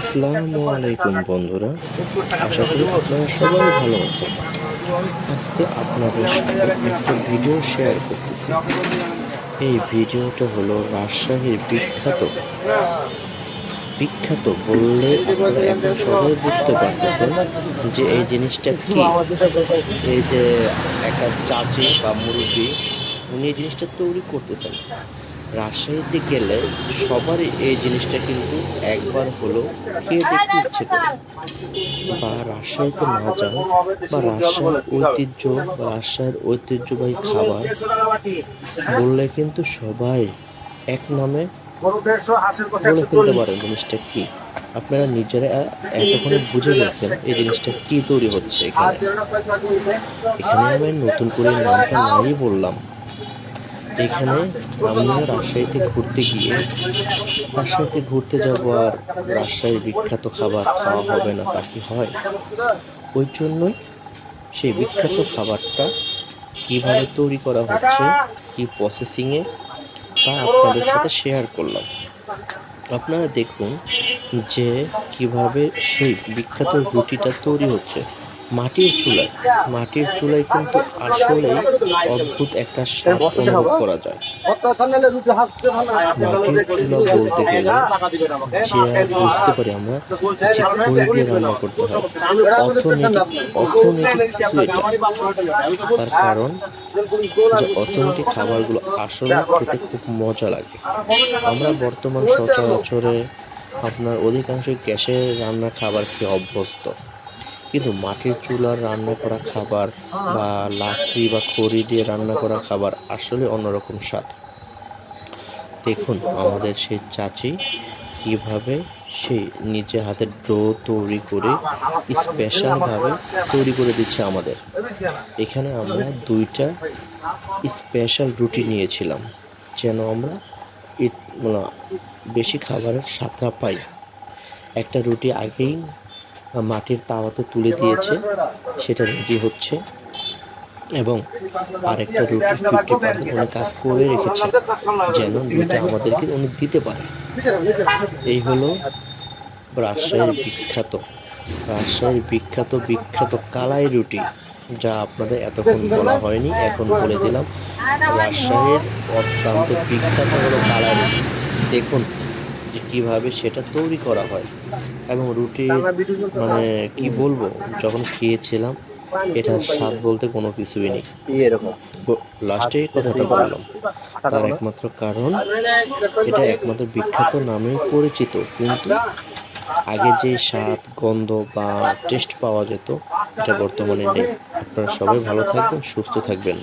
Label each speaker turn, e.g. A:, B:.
A: আসসালামু আলাইকুম বন্ধুরা, আশা করি আপনারা সবাই ভালো আছেন। আজকে আপনাদের সাথে একটা ভিডিও শেয়ার করতেছি। এই ভিডিওটা হলো রাজশাহীর বিখ্যাত বিখ্যাত বললে আপনারা এখন সবাই বুঝতে পারতেছেন যে এই জিনিসটা কি। এই যে একটা চাচি বা মুরব্বী, উনি এই জিনিসটা তৈরি করতেছেন। রাজশাহীতে গেলে সবারই এই জিনিসটা কিন্তু একবার হলেও খেয়ে দেখতে ইচ্ছে করে। বা রাজশাহীতে না যান, বা রাজশাহীর ঐতিহ্যবাহী খাবার বললে কিন্তু সবাই এক নামে বলে ফেলতে পারেন জিনিসটা কি। আপনারা নিজেরা এতক্ষণে বুঝে গেছেন এই জিনিসটা কি তৈরি হচ্ছে। এখানে এখানে আমি নতুন করে নামটা নাই বললাম। এখানে আমরা রাজশাহীতে ঘুরতে যাব আর রাজশাহীর বিখ্যাত খাবার খাওয়া হবে না তা কি হয়? ওই জন্যই সেই বিখ্যাত খাবারটা কিভাবে তৈরি করা হচ্ছে, কি প্রসেসিংয়ে, তা আপনাদের সাথে শেয়ার করলাম। আপনারা দেখুন যে কিভাবে সেই বিখ্যাত রুটিটা তৈরি হচ্ছে মাটির চুলায় কিন্তু আসলেই অদ্ভুত একটা স্বাদ অনুভব করা যায়। মাটির চুলা বলতে গেলে যে বুঝতে পারি আমরা যে খড়ি দিয়ে রান্না করতে হয়, অর্থনৈতিক কিছু এটা। তার কারণ যে অর্থনৈতিক খাবারগুলো আসলে খেতে খুব মজা লাগে। আমরা বর্তমান সচরাচরে আপনার অধিকাংশ গ্যাসে রান্না খাবার খেয়ে অভ্যস্ত, কিন্তু মাটির চুলার রান্না করা খাবার বা লাকড়ি বা খড়ি দিয়ে রান্না করা খাবার আসলে অন্যরকম স্বাদ। দেখুন আমাদের সেই চাচি কিভাবে সেই নিজে হাতে ডো তৈরি করে স্পেশালভাবে তৈরি করে দিচ্ছে আমাদের। এখানে আমরা দুইটা স্পেশাল রুটি নিয়েছিলাম যেন আমরা বেশি খাবারের স্বাদটা পাই। একটা রুটি আগেই মাটির তাওয়াতে তুলে দিয়েছে, সেটা রেডি হচ্ছে, এবং আরেকটা রুটি 50% উনি কাজ করে রেখেছে যেন রুটি আমাদেরকে উনি দিতে পারে। এই হলো রাজশাহীর বিখ্যাত কালাই রুটি, যা আপনাদের এতক্ষণ বলা হয়নি, এখন বলে দিলাম। রাজশাহীর অত্যন্ত বিখ্যাত হলো কালাই রুটি। দেখুন যে কিভাবে সেটা তৈরি করা হয়, এবং রুটির মানে কি বলবো, যখন খেয়েছিলাম এটার স্বাদ বলতে কোনো কিছুই নেই। লাস্টে এই কথাটা বললাম, তার একমাত্র কারণ এটা একমাত্র বিখ্যাত নামে পরিচিত, কিন্তু আগে যে স্বাদ, গন্ধ বা টেস্ট পাওয়া যেত এটা বর্তমানে নেই। আপনারা সবাই ভালো থাকবেন, সুস্থ থাকবেন।